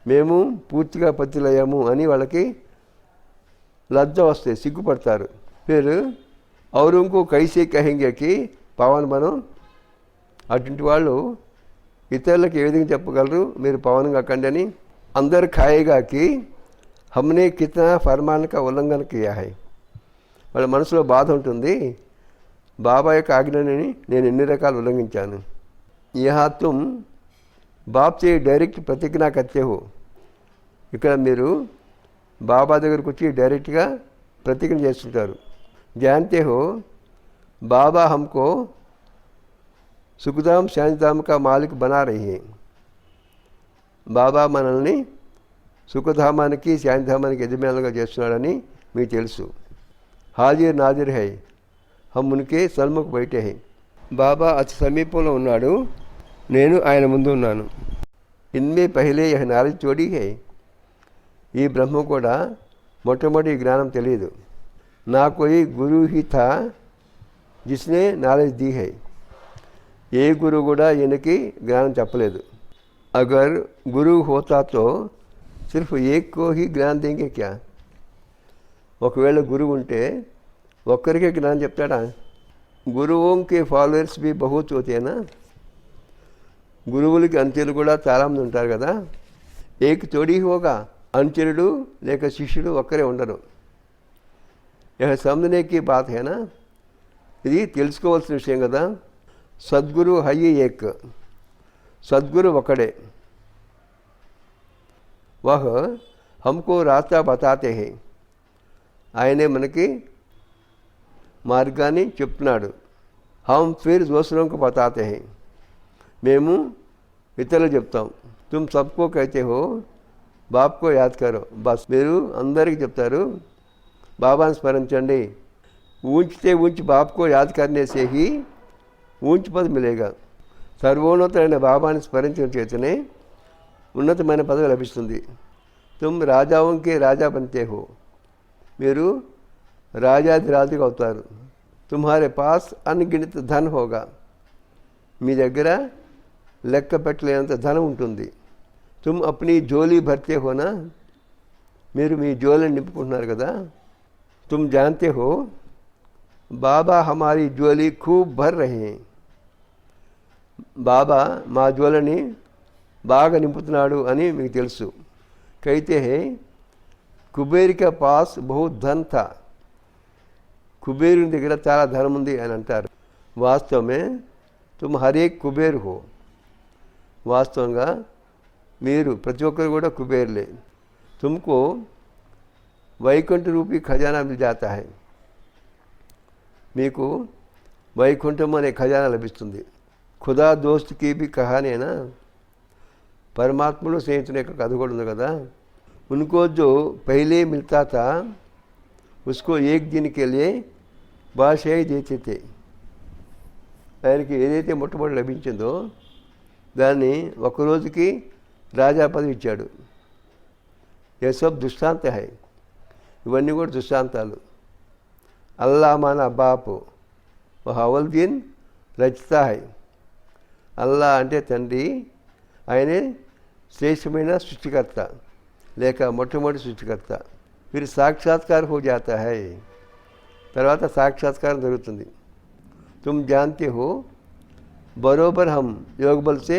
Speaker 3: మేము పూర్తిగా పతితులయ్యాము అని వాళ్ళకి లజ్జ వస్తే సిగ్గుపడతారు. ఫిర్ ఔరుంకు కైసే కహెంగేకి పవన్ బనం, అటువంటి వాళ్ళు ఇతరులకు ఏ విధంగా చెప్పగలరు మీరు పవనంగా కండి అని. అందరు ఖాయేగాకి హమ్నే కితనా ఫర్మాన్ కా ఉల్లంఘన కియా హై, వాళ్ళ మనసులో బాధ ఉంటుంది, బాబా యొక్క ఆజ్ఞని నేను ఎన్ని రకాలు ఉల్లంఘించాను. యహా తుమ్ బాప్ సే డైరెక్ట్ ప్రతిజ్ఞా కర్తే హో, ఇక్కడ మీరు బాబా దగ్గరకు వచ్చి డైరెక్ట్గా ప్రతిజ్ఞ చేస్తుంటారు. జాన్తే హో బాబా హమ్కో సుఖధామ్ శాంతిధామ్ కా మాలిక్ బనా రహీ హై, బాబా మనల్ని సుఖధామానికి శాంతిధామానికి యజమానులుగా చేస్తున్నాడని మీకు తెలుసు. హాజీర్ నాజిర్ హై, హమ్ ఉన్కే సల్ముఖ్ బయటే హై, బాబా అతి సమీపంలో ఉన్నాడు, నేను ఆయన ముందు ఉన్నాను. ఇన్మే పహలే యహ్ నాలెడ్జ్ చోడీ హై, ఈ బ్రహ్మ కూడా మొట్టమొదటి జ్ఞానం తెలియదు. నా కోయి గురు హీ థా జిస్నే నాలెడ్జ్ దీ హై, ఏ గురువు కూడా ఈయనకి జ్ఞానం చెప్పలేదు. అగర్ గురువు హోతాతో సిర్ఫ్ ఏక్ కో హీ జ్ఞానం దేంగే క్యా, ఒకవేళ గురువు ఉంటే ఒక్కరికే జ్ఞానం చెప్తాడా? గురువుకి ఫాలోవర్స్ బి బహుత్ హోతేనా, గురువులకి అంత్యులు కూడా చాలామంది ఉంటారు కదా. ఏక్ తోడీ హోగా, అంత్యుడు లేక శిష్యుడు ఒక్కరే ఉండరు. యహ సమझने బాత్ హేనా, ఇది తెలుసుకోవాల్సిన విషయం కదా. సద్గురు హై ఏక్, సద్గురు ఒకడే. వహ్ హమ్కో రాస్తా బతాతే హై, ఆయనే మనకి మార్గాన్ని చెప్తున్నాడు. హమ్ ఫిర్ దూసరోంకు బతాతే హై, మేము ఇతరులు చెప్తాం. తుమ్ సబ్కో కైతే హో బాప్కో యాద్ కరో, బస్ మీరు అందరికీ చెప్తారు బాబాని స్మరించండి. ఊంచితే ఊంచి బాప్కో యాద్ కర్నే సే హీ ఊంచి పద మిలేగా, సర్వోన్నతమైన బాబాని స్మరించడం చేతనే ఉన్నతమైన పదవి లభిస్తుంది. తుమ్ రాజావంకే రాజా బంతే హో, మీరు రాజాదిరాజుగా అవుతారు. తుమ్హారే పాస్ అన్గిణిత ధన్ హోగా, మీ దగ్గర లెక్క పెట్టలేనంత ధనం ఉంటుంది. తుమ్ అప్నీ జోలీ భర్తే హోనా, మీరు మీ జోలిని నింపుకుంటున్నారు కదా. తుమ్ జాన్తే హో బాబా హమారీ జోలీ ఖూబ్ భర్ రహే, బాబా మా జోలని బాగా నింపుతున్నాడు అని మీకు తెలుసు. కైతే హే కుబేర్ కా పాస్ బహుత్ ధన్ థా, కుబేరుని దగ్గర చాలా ధనం ఉంది అని అంటారు. వాస్తవమే తుమ్ హరేక్ కుబేర్ హో, వాస్తవంగా మీరు ప్రతి ఒక్కరు కూడా కుబేర్లే. తుమ్కో వైకుంఠ రూపీ ఖజానా మిల్ జాతా హై, మీకు వైకుంఠం అనే ఖజానా లభిస్తుంది. ఖుదా దోస్త్కి బి కహానేనా, పరమాత్మలో స్నేహితుని యొక్క కథ కూడా ఉంది కదా. ఉनको जो पहले मिलता था उसको एक दिन के लिए బాషాయి దేతే తే, ఆయనకి ఏదైతే మొట్టమొదటి లభించిందో దాన్ని ఒకరోజుకి రాజా పదవి ఇచ్చాడు. ఏ సబ్ దృష్టాంత హై, ఇవన్నీ కూడా దృష్టాంతాలు. అల్లా మానా బాపు అవల్ దీన్ రచితా హై, అల్లా అంటే తండ్రి, ఆయనే శ్రేష్టమైన సృష్టికర్త లేక మొట్టమొదటి సృష్టికర్త. వీరు సాక్షాత్కార హో జాతా హై, తర్వాత సాక్షాత్కారం జరుగుతుంది. తుమ్ జాన్తే హో బరోబర్ హమ్ యోగ బల్ సే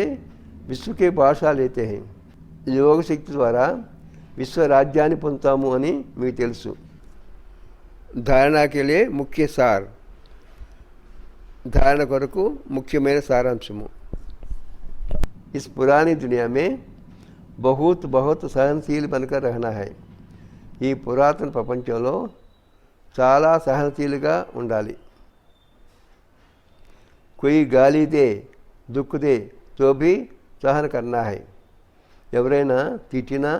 Speaker 3: విశ్వకే భాషా లేతే హై, యోగ శక్తి ద్వారా విశ్వ రాజ్యాన్ని పొందుతాము అని మీకు తెలుసు. धारणा के लिए मुख्य सार धारण కొరకు ముఖ్యమైన సారాంశము। इस पुरानी दुनिया में बहुत बहुत सहनशील बनकर रहना है। ఈ పురాతన ప్రపంచంలో చాలా సహనశీలిగా ఉండాలి। कोई गाली दे दुख दे तो भी सहन करना है। ఎవరైనా తిట్టినా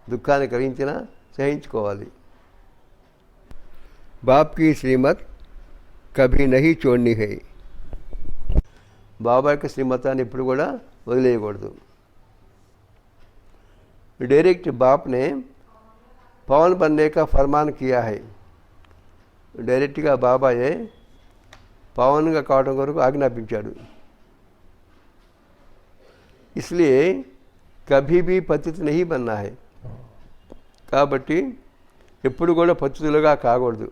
Speaker 3: దుఃఖాన్ని కలిగించినా సహించుకోవాలి। बाप की श्रीमत कभी नहीं छोड़नी है। बाबा की श्रीमताన్ని ఎప్పుడు కూడా వదిలేయకూడదు। डायरेक्ट बाप ने पवन बनने का फरमान किया है। డైరెక్ట్గా బాబాయే పవన్గా కావడం కొరకు ఆజ్ఞాపించాడు। इसलिए कभी भी पतित नहीं बनना है। కాబట్టి ఎప్పుడు కూడా పతితులుగా కాకూడదు।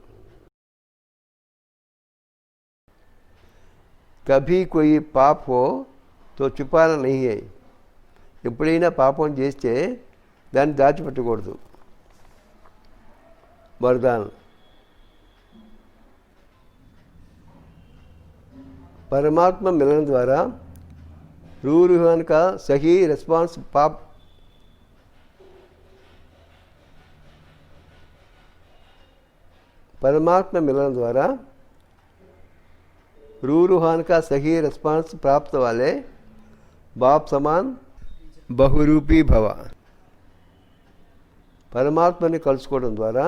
Speaker 3: कभी कोई पाप हो तो छुपाना नहीं है। ఎప్పుడైనా పాపం చేస్తే దాన్ని దాచిపెట్టకూడదు। वरदान परमात्मा मिलन द्वारा रूहान का सही रिस्पांस पाप परमात्मा मिलन द्वारा रूहान का सही रिस्पांस प्राप्त वाले बाप समान बहुरूपी भव। परमात्मని కలుసుకోవడం ద్వారా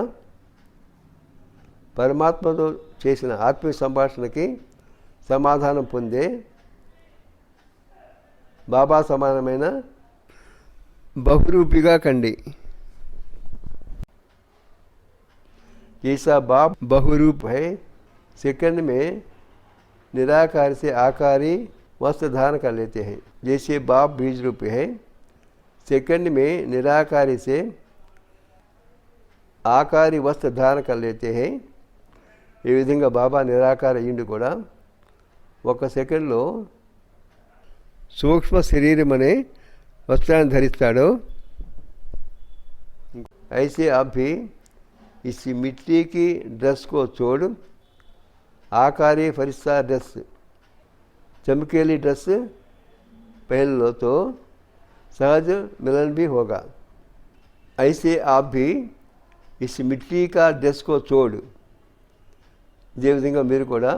Speaker 3: పరమాత్మతో చేసిన ఆత్మీయ సంభాషణకి సమాధానం పొందే బాబా సమానమైన బహురూపిగా కండి। ऐसा बाप बहुरूप है। सेकंड में निराकार से आकारी वस्त्र धारण कर लेते हैं। जैसे बाप बीज रूप है, सेकंड में निराकारी से आकारी वस्त्र धारण कर लेते हैं। ఈ విధంగా బాబా నిరాకార అయ్యిండు కూడా ఒక సెకండ్లో सूक्ष्म शरीरम अने वस्त्राన్ని धरिस्ताडो। ऐसे आप भी इस मिट्टी की ड्रेस को छोड़ आकारी फरिश्ता ड्रेस चमकीली ड्रेस पहन लो तो सहज मिलन भी होगा। ऐसे आप भी इस मिट्टी का ड्रेस को छोड़ ఇదే విధంగా మీరు కూడా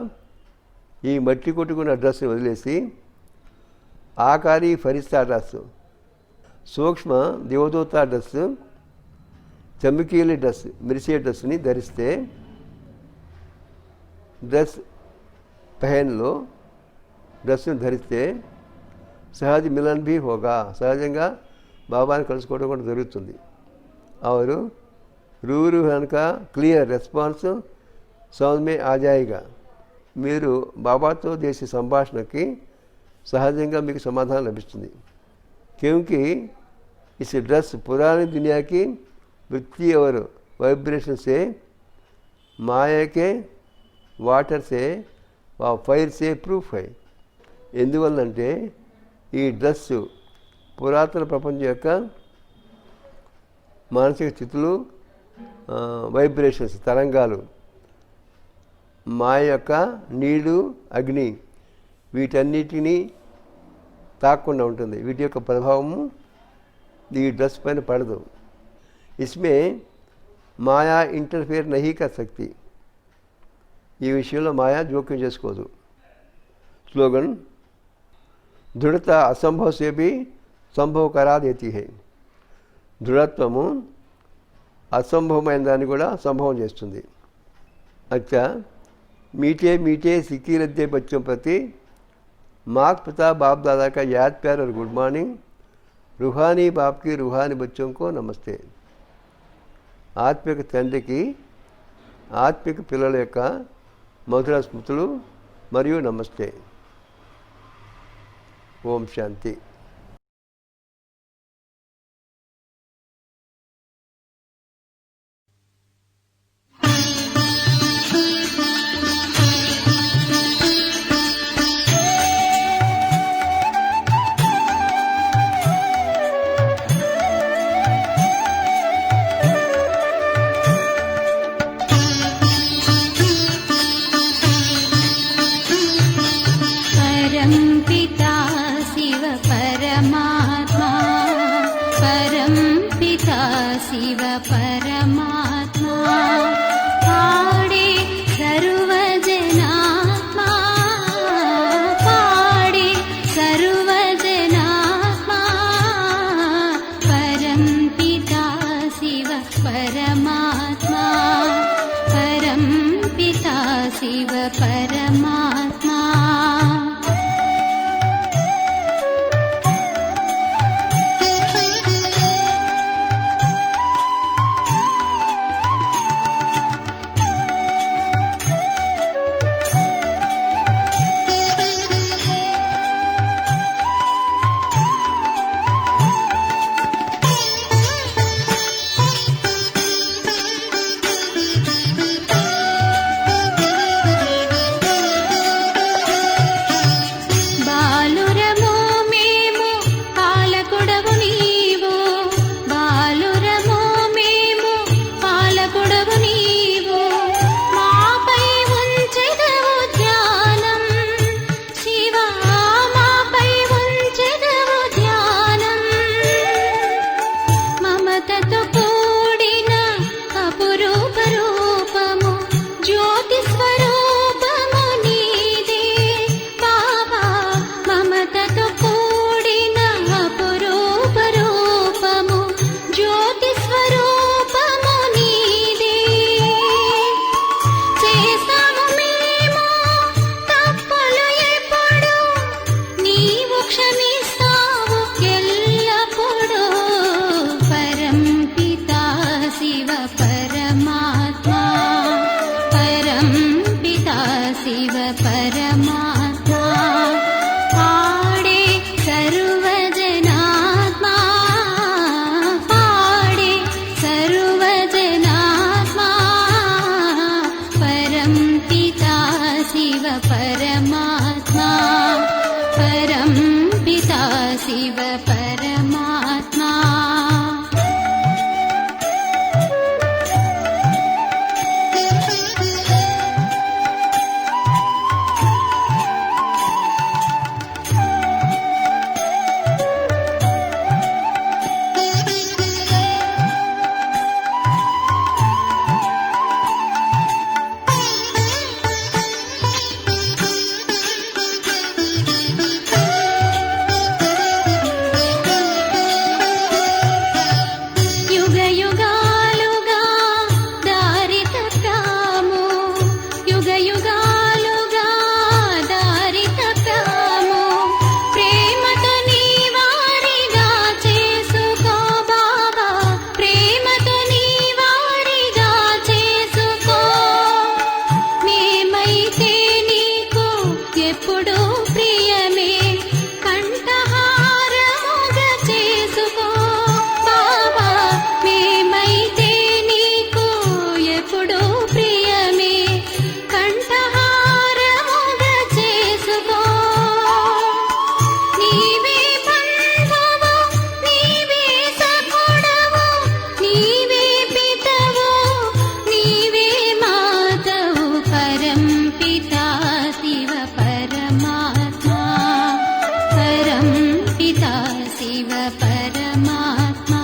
Speaker 3: ఈ మట్టి కొట్టుకున్న డ్రెస్ని వదిలేసి ఆకారి ఫరిస్తా డ్రెస్, సూక్ష్మ దేవదూత డ్రెస్, చమ్కీలి డ్రెస్, మెరిసే డ్రెస్ని ధరిస్తే డ్రెస్ పహన్లో డ్రెస్ని ధరిస్తే సహజ మిలన్ भी होगा। సహజంగా బాబాని కలుసుకోవడం కూడా జరుగుతుంది। और रूहान का क्लियर రెస్పాన్స్ समझ में आ जाएगा। మీరు బాబాతో చేసే సంభాషణకి సహజంగా మీకు సమాధానం లభిస్తుంది। क्योंकि इस ड्रेस पुरानी दुनिया की वृत्ति और वाइब्रेशन से, माया के वाटर से व फायर से प्रूफ है। ఎందువల్లంటే ఈ డ్రెస్ పురాతన ప్రపంచం యొక్క మానసిక స్థితులు, వైబ్రేషన్స్ తరంగాలు, మాయ యొక్క నీడు, అగ్ని వీటన్నిటినీ తాకుండా ఉంటుంది। వీటి యొక్క ప్రభావము ఈ డ్రెస్ పైన పడదు। इसमें మాయా ఇంటర్ఫియర్ नहीं कर सकती। ఈ విషయంలో మాయా జోక్యం చేసుకోదు। स्लोगन दृढ़ता असंभव से भी संभव करा देती है। దృఢత్వము అసంభవమైన దాన్ని కూడా సంభవం చేస్తుంది। अच्छा, मीठे मीठे सिक्की लद्दे बच्चों प्रति माता पिता बाप दादा का याद प्यार और गुड मॉर्निंग। रूहानी बाप की रूहानी बच्चों को नमस्ते। ఆత్మిక తండ్రికి ఆత్మిక పిల్లల యొక్క మధుర స్మృతులు మరియు నమస్తే। ఓం శాంతి।
Speaker 1: परमात्मा पाडे सर्वजनात्मा पाडे सर्वजनात्मा परं पिता शिव परमात्मा परं पिता शिव परमात्मा शिव परमात्मा पाडे सर्वजनात्मा पाडे सर्वजनात्मा परं पिता शिव परमात्मा परं पिता शिव परमात्मा शिव परमात्मा